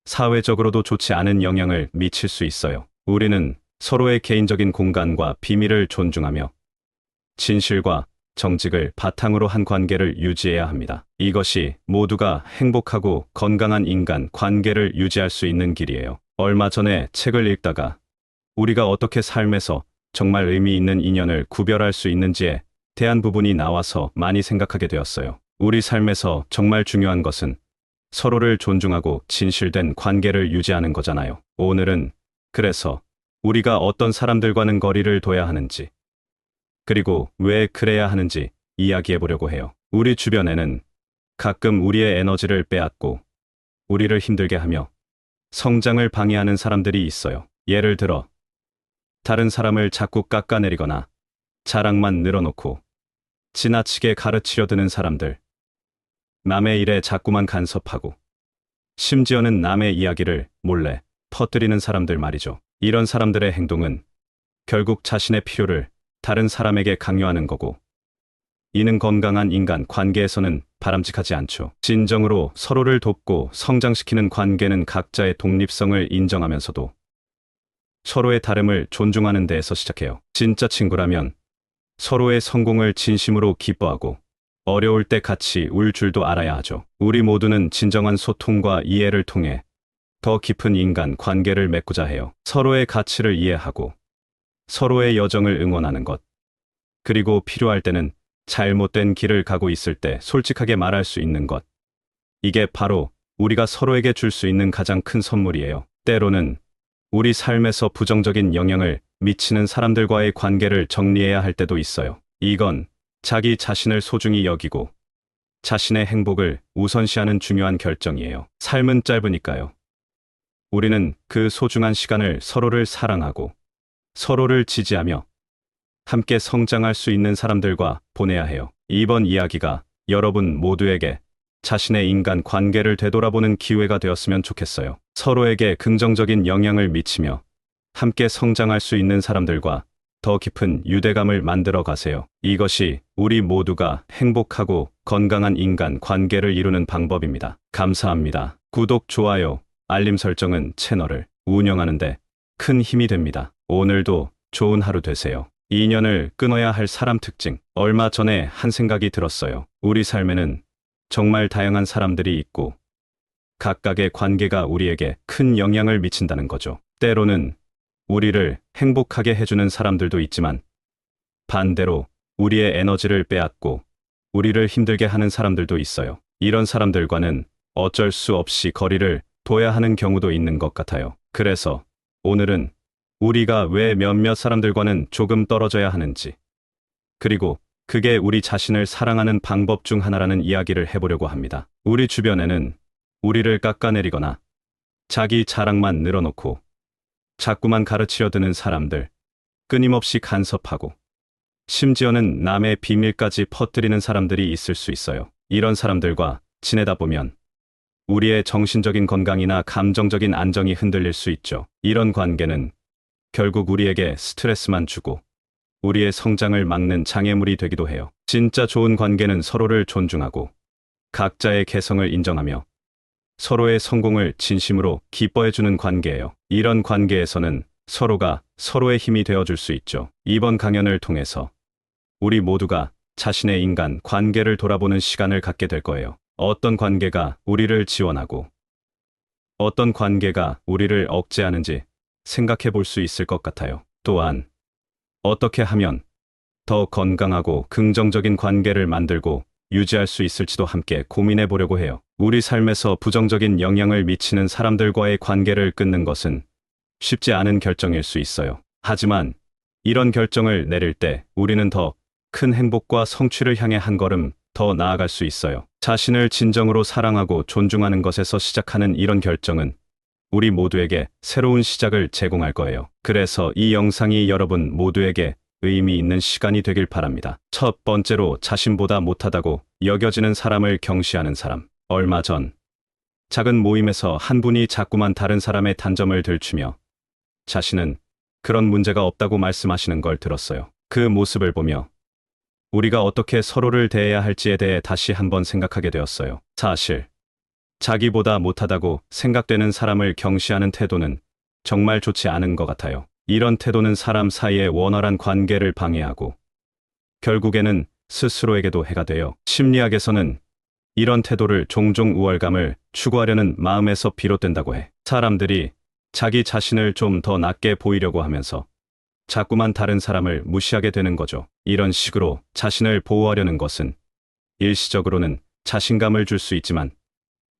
사회적으로도 좋지 않은 영향을 미칠 수 있어요. 우리는 서로의 개인적인 공간과 비밀을 존중하며 진실과 정직을 바탕으로 한 관계를 유지해야 합니다. 이것이 모두가 행복하고 건강한 인간 관계를 유지할 수 있는 길이에요. 얼마 전에 책을 읽다가 우리가 어떻게 삶에서 정말 의미 있는 인연을 구별할 수 있는지에 대한 부분이 나와서 많이 생각하게 되었어요. 우리 삶에서 정말 중요한 것은 서로를 존중하고 진실된 관계를 유지하는 거잖아요. 오늘은 그래서 우리가 어떤 사람들과는 거리를 둬야 하는지, 그리고 왜 그래야 하는지 이야기해 보려고 해요. 우리 주변에는 가끔 우리의 에너지를 빼앗고 우리를 힘들게 하며 성장을 방해하는 사람들이 있어요. 예를 들어 다른 사람을 자꾸 깎아내리거나 자랑만 늘어놓고 지나치게 가르치려 드는 사람들, 남의 일에 자꾸만 간섭하고 심지어는 남의 이야기를 몰래 퍼뜨리는 사람들 말이죠. 이런 사람들의 행동은 결국 자신의 필요를 다른 사람에게 강요하는 거고, 이는 건강한 인간 관계에서는 바람직하지 않죠. 진정으로 서로를 돕고 성장시키는 관계는 각자의 독립성을 인정하면서도 서로의 다름을 존중하는 데에서 시작해요. 진짜 친구라면 서로의 성공을 진심으로 기뻐하고 어려울 때 같이 울 줄도 알아야 하죠. 우리 모두는 진정한 소통과 이해를 통해 더 깊은 인간 관계를 맺고자 해요. 서로의 가치를 이해하고 서로의 여정을 응원하는 것, 그리고 필요할 때는 잘못된 길을 가고 있을 때 솔직하게 말할 수 있는 것, 이게 바로 우리가 서로에게 줄 수 있는 가장 큰 선물이에요. 때로는 우리 삶에서 부정적인 영향을 미치는 사람들과의 관계를 정리해야 할 때도 있어요. 이건 자기 자신을 소중히 여기고 자신의 행복을 우선시하는 중요한 결정이에요. 삶은 짧으니까요. 우리는 그 소중한 시간을 서로를 사랑하고 서로를 지지하며 함께 성장할 수 있는 사람들과 보내야 해요. 이번 이야기가 여러분 모두에게 자신의 인간 관계를 되돌아보는 기회가 되었으면 좋겠어요. 서로에게 긍정적인 영향을 미치며 함께 성장할 수 있는 사람들과 더 깊은 유대감을 만들어 가세요. 이것이 우리 모두가 행복하고 건강한 인간 관계를 이루는 방법입니다. 감사합니다. 구독, 좋아요, 알림 설정은 채널을 운영하는데 큰 힘이 됩니다. 오늘도 좋은 하루 되세요. 인연을 끊어야 할 사람 특징. 얼마 전에 한 생각이 들었어요. 우리 삶에는 정말 다양한 사람들이 있고 각각의 관계가 우리에게 큰 영향을 미친다는 거죠. 때로는 우리를 행복하게 해주는 사람들도 있지만 반대로 우리의 에너지를 빼앗고 우리를 힘들게 하는 사람들도 있어요. 이런 사람들과는 어쩔 수 없이 거리를 둬야 하는 경우도 있는 것 같아요. 그래서 오늘은 우리가 왜 몇몇 사람들과는 조금 떨어져야 하는지, 그리고 그게 우리 자신을 사랑하는 방법 중 하나라는 이야기를 해보려고 합니다. 우리 주변에는 우리를 깎아내리거나 자기 자랑만 늘어놓고 자꾸만 가르치려 드는 사람들, 끊임없이 간섭하고 심지어는 남의 비밀까지 퍼뜨리는 사람들이 있을 수 있어요. 이런 사람들과 지내다 보면 우리의 정신적인 건강이나 감정적인 안정이 흔들릴 수 있죠. 이런 관계는 결국 우리에게 스트레스만 주고 우리의 성장을 막는 장애물이 되기도 해요. 진짜 좋은 관계는 서로를 존중하고 각자의 개성을 인정하며 서로의 성공을 진심으로 기뻐해주는 관계예요. 이런 관계에서는 서로가 서로의 힘이 되어줄 수 있죠. 이번 강연을 통해서 우리 모두가 자신의 인간 관계를 돌아보는 시간을 갖게 될 거예요. 어떤 관계가 우리를 지원하고 어떤 관계가 우리를 억제하는지 생각해 볼 수 있을 것 같아요. 또한 어떻게 하면 더 건강하고 긍정적인 관계를 만들고 유지할 수 있을지도 함께 고민해 보려고 해요. 우리 삶에서 부정적인 영향을 미치는 사람들과의 관계를 끊는 것은 쉽지 않은 결정일 수 있어요. 하지만 이런 결정을 내릴 때 우리는 더 큰 행복과 성취를 향해 한 걸음 더 나아갈 수 있어요. 자신을 진정으로 사랑하고 존중하는 것에서 시작하는 이런 결정은 우리 모두에게 새로운 시작을 제공할 거예요. 그래서 이 영상이 여러분 모두에게 의미 있는 시간이 되길 바랍니다. 첫 번째로, 자신보다 못하다고 여겨지는 사람을 경시하는 사람. 얼마 전 작은 모임에서 한 분이 자꾸만 다른 사람의 단점을 들추며 자신은 그런 문제가 없다고 말씀하시는 걸 들었어요. 그 모습을 보며 우리가 어떻게 서로를 대해야 할지에 대해 다시 한번 생각하게 되었어요. 사실 자기보다 못하다고 생각되는 사람을 경시하는 태도는 정말 좋지 않은 것 같아요. 이런 태도는 사람 사이의 원활한 관계를 방해하고 결국에는 스스로에게도 해가 돼요. 심리학에서는 이런 태도를 종종 우월감을 추구하려는 마음에서 비롯된다고 해. 사람들이 자기 자신을 좀 더 낮게 보이려고 하면서 자꾸만 다른 사람을 무시하게 되는 거죠. 이런 식으로 자신을 보호하려는 것은 일시적으로는 자신감을 줄 수 있지만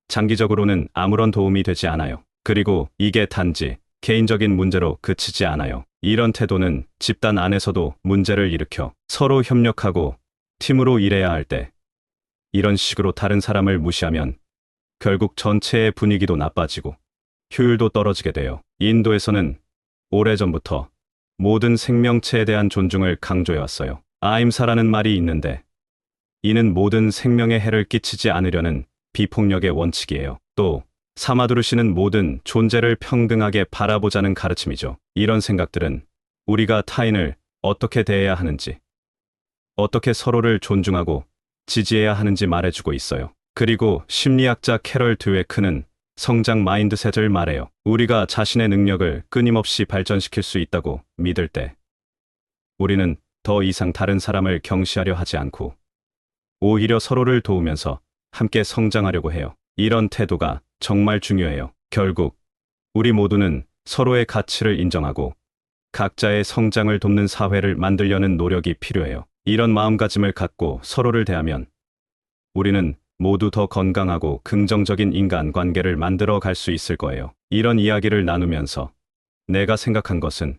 장기적으로는 아무런 도움이 되지 않아요. 그리고 이게 단지 개인적인 문제로 그치지 않아요. 이런 태도는 집단 안에서도 문제를 일으켜 서로 협력하고 팀으로 일해야 할 때 이런 식으로 다른 사람을 무시하면 결국 전체의 분위기도 나빠지고 효율도 떨어지게 돼요. 인도에서는 오래전부터 모든 생명체에 대한 존중을 강조해왔어요. 아임사라는 말이 있는데 이는 모든 생명에 해를 끼치지 않으려는 비폭력의 원칙이에요. 또 사마두르시는 모든 존재를 평등하게 바라보자는 가르침이죠. 이런 생각들은 우리가 타인을 어떻게 대해야 하는지, 어떻게 서로를 존중하고 지지해야 하는지 말해주고 있어요. 그리고 심리학자 캐럴 드웨크는 성장 마인드셋을 말해요. 우리가 자신의 능력을 끊임없이 발전시킬 수 있다고 믿을 때 우리는 더 이상 다른 사람을 경시하려 하지 않고 오히려 서로를 도우면서 함께 성장하려고 해요. 이런 태도가 정말 중요해요. 결국 우리 모두는 서로의 가치를 인정하고 각자의 성장을 돕는 사회를 만들려는 노력이 필요해요. 이런 마음가짐을 갖고 서로를 대하면 우리는 모두 더 건강하고 긍정적인 인간관계를 만들어 갈 수 있을 거예요. 이런 이야기를 나누면서 내가 생각한 것은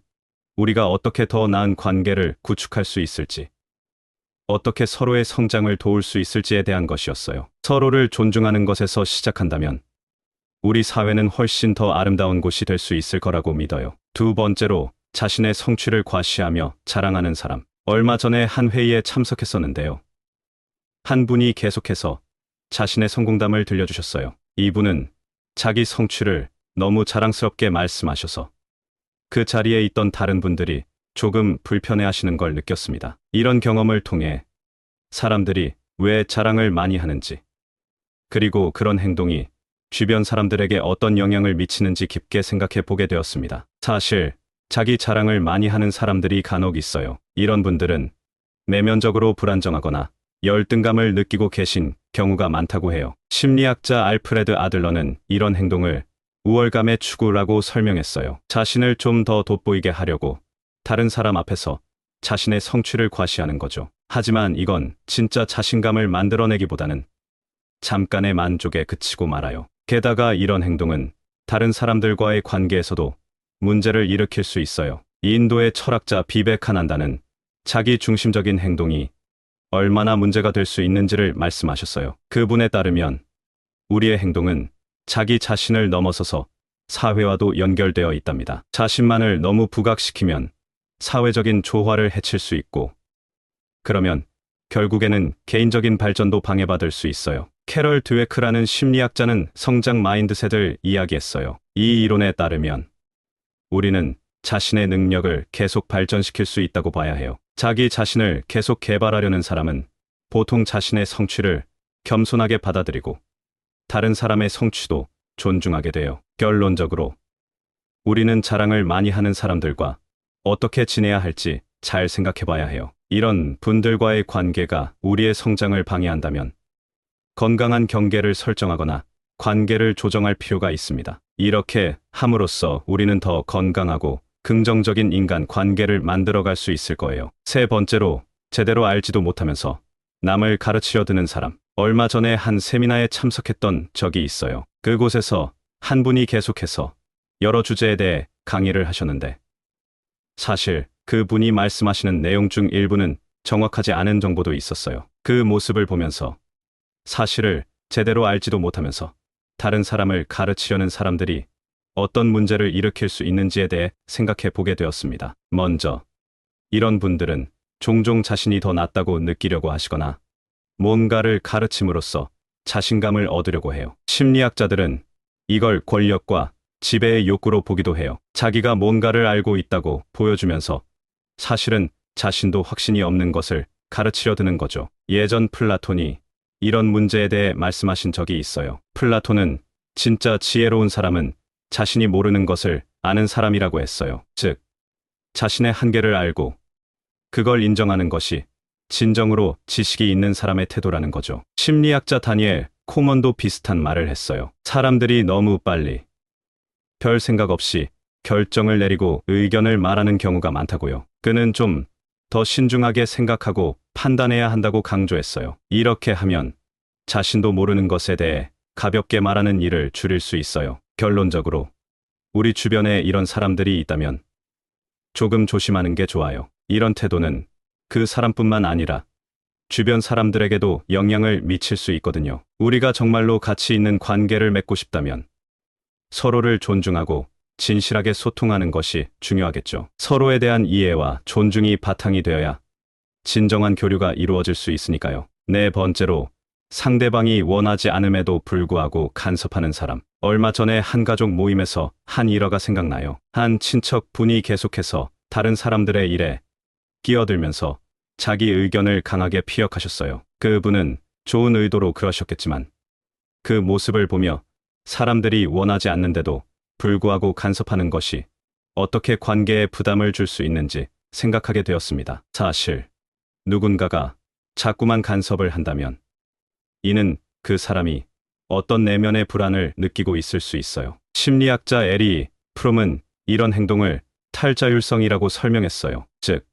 우리가 어떻게 더 나은 관계를 구축할 수 있을지, 어떻게 서로의 성장을 도울 수 있을지에 대한 것이었어요. 서로를 존중하는 것에서 시작한다면 우리 사회는 훨씬 더 아름다운 곳이 될 수 있을 거라고 믿어요. 두 번째로, 자신의 성취를 과시하며 자랑하는 사람. 얼마 전에 한 회의에 참석했었는데요. 한 분이 계속해서 자신의 성공담을 들려주셨어요. 이분은 자기 성취를 너무 자랑스럽게 말씀하셔서 그 자리에 있던 다른 분들이 조금 불편해하시는 걸 느꼈습니다. 이런 경험을 통해 사람들이 왜 자랑을 많이 하는지, 그리고 그런 행동이 주변 사람들에게 어떤 영향을 미치는지 깊게 생각해 보게 되었습니다. 사실 자기 자랑을 많이 하는 사람들이 간혹 있어요. 이런 분들은 내면적으로 불안정하거나 열등감을 느끼고 계신 경우가 많다고 해요. 심리학자 알프레드 아들러는 이런 행동을 우월감의 추구라고 설명했어요. 자신을 좀 더 돋보이게 하려고 다른 사람 앞에서 자신의 성취를 과시하는 거죠. 하지만 이건 진짜 자신감을 만들어내기보다는 잠깐의 만족에 그치고 말아요. 게다가 이런 행동은 다른 사람들과의 관계에서도 문제를 일으킬 수 있어요. 인도의 철학자 비베카난다는 자기 중심적인 행동이 얼마나 문제가 될 수 있는지를 말씀하셨어요. 그분에 따르면 우리의 행동은 자기 자신을 넘어서서 사회와도 연결되어 있답니다. 자신만을 너무 부각시키면 사회적인 조화를 해칠 수 있고, 그러면 결국에는 개인적인 발전도 방해받을 수 있어요. 캐럴 드웨크라는 심리학자는 성장 마인드셋을 이야기했어요. 이 이론에 따르면 우리는 자신의 능력을 계속 발전시킬 수 있다고 봐야 해요. 자기 자신을 계속 개발하려는 사람은 보통 자신의 성취를 겸손하게 받아들이고 다른 사람의 성취도 존중하게 돼요. 결론적으로 우리는 자랑을 많이 하는 사람들과 어떻게 지내야 할지 잘 생각해 봐야 해요. 이런 분들과의 관계가 우리의 성장을 방해한다면 건강한 경계를 설정하거나 관계를 조정할 필요가 있습니다. 이렇게 함으로써 우리는 더 건강하고 긍정적인 인간 관계를 만들어갈 수 있을 거예요. 세 번째로, 제대로 알지도 못하면서 남을 가르치려 드는 사람. 얼마 전에 한 세미나에 참석했던 적이 있어요. 그곳에서 한 분이 계속해서 여러 주제에 대해 강의를 하셨는데, 사실 그 분이 말씀하시는 내용 중 일부는 정확하지 않은 정보도 있었어요. 그 모습을 보면서 사실을 제대로 알지도 못하면서 다른 사람을 가르치려는 사람들이 어떤 문제를 일으킬 수 있는지에 대해 생각해 보게 되었습니다. 먼저, 이런 분들은 종종 자신이 더 낫다고 느끼려고 하시거나 뭔가를 가르침으로써 자신감을 얻으려고 해요. 심리학자들은 이걸 권력과 지배의 욕구로 보기도 해요. 자기가 뭔가를 알고 있다고 보여주면서 사실은 자신도 확신이 없는 것을 가르치려 드는 거죠. 예전 플라톤이 이런 문제에 대해 말씀하신 적이 있어요. 플라톤은 진짜 지혜로운 사람은 자신이 모르는 것을 아는 사람이라고 했어요. 즉, 자신의 한계를 알고 그걸 인정하는 것이 진정으로 지식이 있는 사람의 태도라는 거죠. 심리학자 다니엘 코먼도 비슷한 말을 했어요. 사람들이 너무 빨리 별 생각 없이 결정을 내리고 의견을 말하는 경우가 많다고요. 그는 좀 더 신중하게 생각하고 판단해야 한다고 강조했어요. 이렇게 하면 자신도 모르는 것에 대해 가볍게 말하는 일을 줄일 수 있어요. 결론적으로, 우리 주변에 이런 사람들이 있다면 조금 조심하는 게 좋아요. 이런 태도는 그 사람뿐만 아니라 주변 사람들에게도 영향을 미칠 수 있거든요. 우리가 정말로 가치 있는 관계를 맺고 싶다면 서로를 존중하고 진실하게 소통하는 것이 중요하겠죠. 서로에 대한 이해와 존중이 바탕이 되어야 진정한 교류가 이루어질 수 있으니까요. 네 번째로, 상대방이 원하지 않음에도 불구하고 간섭하는 사람. 얼마 전에 한 가족 모임에서 한 일화가 생각나요. 한 친척 분이 계속해서 다른 사람들의 일에 끼어들면서 자기 의견을 강하게 피력하셨어요. 그분은 좋은 의도로 그러셨겠지만 그 모습을 보며 사람들이 원하지 않는데도 불구하고 간섭하는 것이 어떻게 관계에 부담을 줄 수 있는지 생각하게 되었습니다. 사실 누군가가 자꾸만 간섭을 한다면 이는 그 사람이 어떤 내면의 불안을 느끼고 있을 수 있어요. 심리학자 에리 프롬은 이런 행동을 탈자율성이라고 설명했어요. 즉,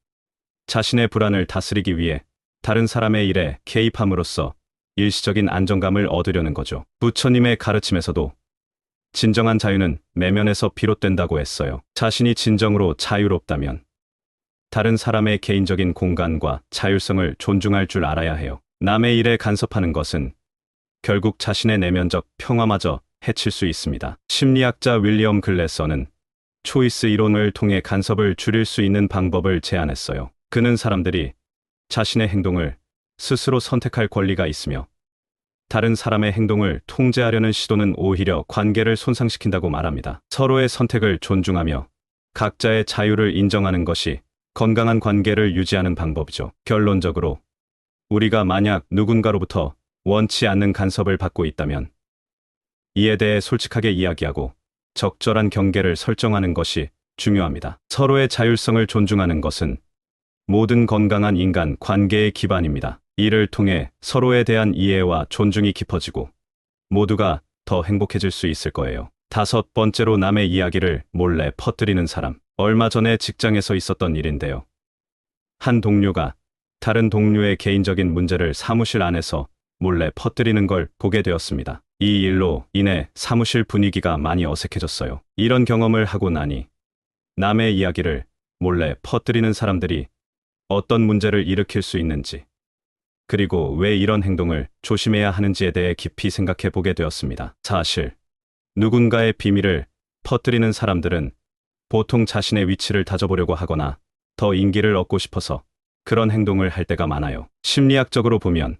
자신의 불안을 다스리기 위해 다른 사람의 일에 개입함으로써 일시적인 안정감을 얻으려는 거죠. 부처님의 가르침에서도 진정한 자유는 내면에서 비롯된다고 했어요. 자신이 진정으로 자유롭다면 다른 사람의 개인적인 공간과 자율성을 존중할 줄 알아야 해요. 남의 일에 간섭하는 것은 결국 자신의 내면적 평화마저 해칠 수 있습니다. 심리학자 윌리엄 글래서는 초이스 이론을 통해 간섭을 줄일 수 있는 방법을 제안했어요. 그는 사람들이 자신의 행동을 스스로 선택할 권리가 있으며 다른 사람의 행동을 통제하려는 시도는 오히려 관계를 손상시킨다고 말합니다. 서로의 선택을 존중하며 각자의 자유를 인정하는 것이 건강한 관계를 유지하는 방법이죠. 결론적으로, 우리가 만약 누군가로부터 원치 않는 간섭을 받고 있다면 이에 대해 솔직하게 이야기하고 적절한 경계를 설정하는 것이 중요합니다. 서로의 자율성을 존중하는 것은 모든 건강한 인간 관계의 기반입니다. 이를 통해 서로에 대한 이해와 존중이 깊어지고 모두가 더 행복해질 수 있을 거예요. 다섯 번째로, 남의 이야기를 몰래 퍼뜨리는 사람. 얼마 전에 직장에서 있었던 일인데요. 한 동료가 다른 동료의 개인적인 문제를 사무실 안에서 몰래 퍼뜨리는 걸 보게 되었습니다. 이 일로 인해 사무실 분위기가 많이 어색해졌어요. 이런 경험을 하고 나니 남의 이야기를 몰래 퍼뜨리는 사람들이 어떤 문제를 일으킬 수 있는지, 그리고 왜 이런 행동을 조심해야 하는지에 대해 깊이 생각해 보게 되었습니다. 사실 누군가의 비밀을 퍼뜨리는 사람들은 보통 자신의 위치를 다져보려고 하거나 더 인기를 얻고 싶어서 그런 행동을 할 때가 많아요. 심리학적으로 보면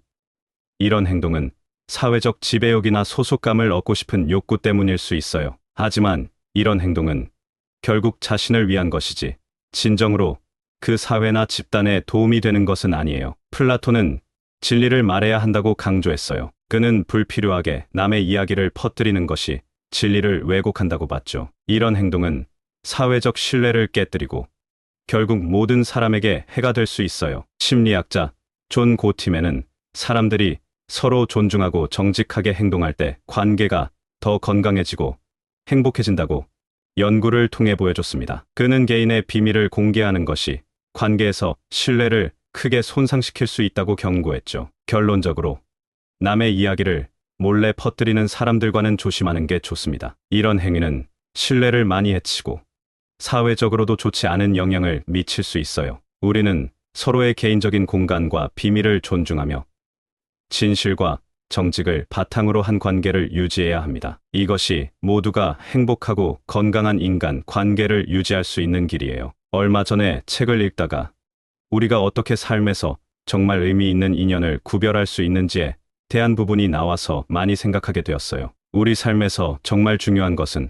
이런 행동은 사회적 지배욕이나 소속감을 얻고 싶은 욕구 때문일 수 있어요. 하지만 이런 행동은 결국 자신을 위한 것이지 진정으로 그 사회나 집단에 도움이 되는 것은 아니에요. 플라톤은 진리를 말해야 한다고 강조했어요. 그는 불필요하게 남의 이야기를 퍼뜨리는 것이 진리를 왜곡한다고 봤죠. 이런 행동은 사회적 신뢰를 깨뜨리고 결국 모든 사람에게 해가 될 수 있어요. 심리학자 존 고티맨은 사람들이 서로 존중하고 정직하게 행동할 때 관계가 더 건강해지고 행복해진다고 연구를 통해 보여줬습니다. 그는 개인의 비밀을 공개하는 것이 관계에서 신뢰를 크게 손상시킬 수 있다고 경고했죠. 결론적으로 남의 이야기를 몰래 퍼뜨리는 사람들과는 조심하는 게 좋습니다. 이런 행위는 신뢰를 많이 해치고 사회적으로도 좋지 않은 영향을 미칠 수 있어요. 우리는 서로의 개인적인 공간과 비밀을 존중하며 진실과 정직을 바탕으로 한 관계를 유지해야 합니다. 이것이 모두가 행복하고 건강한 인간 관계를 유지할 수 있는 길이에요. 얼마 전에 책을 읽다가 우리가 어떻게 삶에서 정말 의미 있는 인연을 구별할 수 있는지에 대한 부분이 나와서 많이 생각하게 되었어요. 우리 삶에서 정말 중요한 것은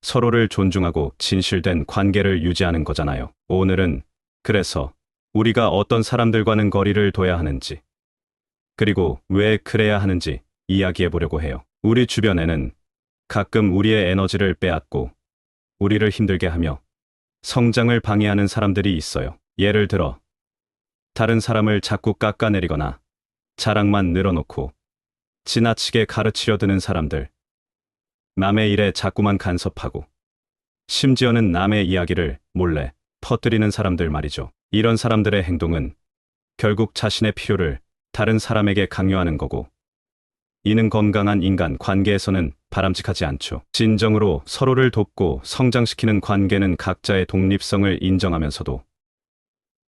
서로를 존중하고 진실된 관계를 유지하는 거잖아요. 오늘은 그래서 우리가 어떤 사람들과는 거리를 둬야 하는지, 그리고 왜 그래야 하는지 이야기해 보려고 해요. 우리 주변에는 가끔 우리의 에너지를 빼앗고 우리를 힘들게 하며 성장을 방해하는 사람들이 있어요. 예를 들어 다른 사람을 자꾸 깎아내리거나 자랑만 늘어놓고 지나치게 가르치려 드는 사람들, 남의 일에 자꾸만 간섭하고 심지어는 남의 이야기를 몰래 퍼뜨리는 사람들 말이죠. 이런 사람들의 행동은 결국 자신의 필요를 다른 사람에게 강요하는 거고, 이는 건강한 인간 관계에서는 바람직하지 않죠. 진정으로 서로를 돕고 성장시키는 관계는 각자의 독립성을 인정하면서도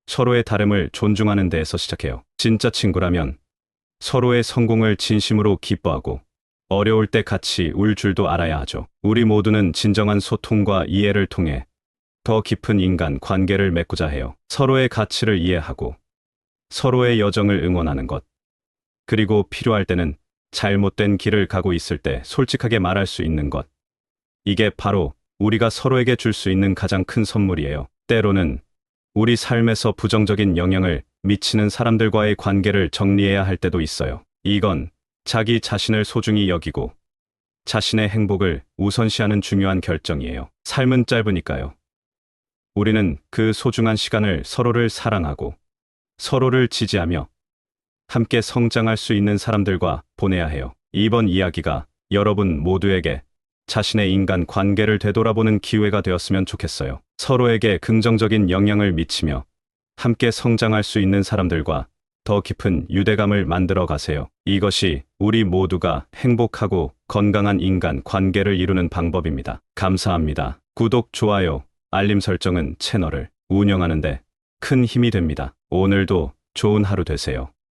서로의 다름을 존중하는 데에서 시작해요. 진짜 친구라면 서로의 성공을 진심으로 기뻐하고 어려울 때 같이 울 줄도 알아야 하죠. 우리 모두는 진정한 소통과 이해를 통해 더 깊은 인간 관계를 맺고자 해요. 서로의 가치를 이해하고 서로의 여정을 응원하는 것, 그리고 필요할 때는 잘못된 길을 가고 있을 때 솔직하게 말할 수 있는 것, 이게 바로 우리가 서로에게 줄 수 있는 가장 큰 선물이에요. 때로는 우리 삶에서 부정적인 영향을 미치는 사람들과의 관계를 정리해야 할 때도 있어요. 이건 자기 자신을 소중히 여기고 자신의 행복을 우선시하는 중요한 결정이에요. 삶은 짧으니까요. 우리는 그 소중한 시간을 서로를 사랑하고 서로를 지지하며 함께 성장할 수 있는 사람들과 보내야 해요. 이번 이야기가 여러분 모두에게 자신의 인간 관계를 되돌아보는 기회가 되었으면 좋겠어요. 서로에게 긍정적인 영향을 미치며 함께 성장할 수 있는 사람들과 더 깊은 유대감을 만들어 가세요. 이것이 우리 모두가 행복하고 건강한 인간 관계를 이루는 방법입니다. 감사합니다. 구독, 좋아요, 알림 설정은 채널을 운영하는 데 큰 힘이 됩니다. 오늘도 좋은 하루 되세요.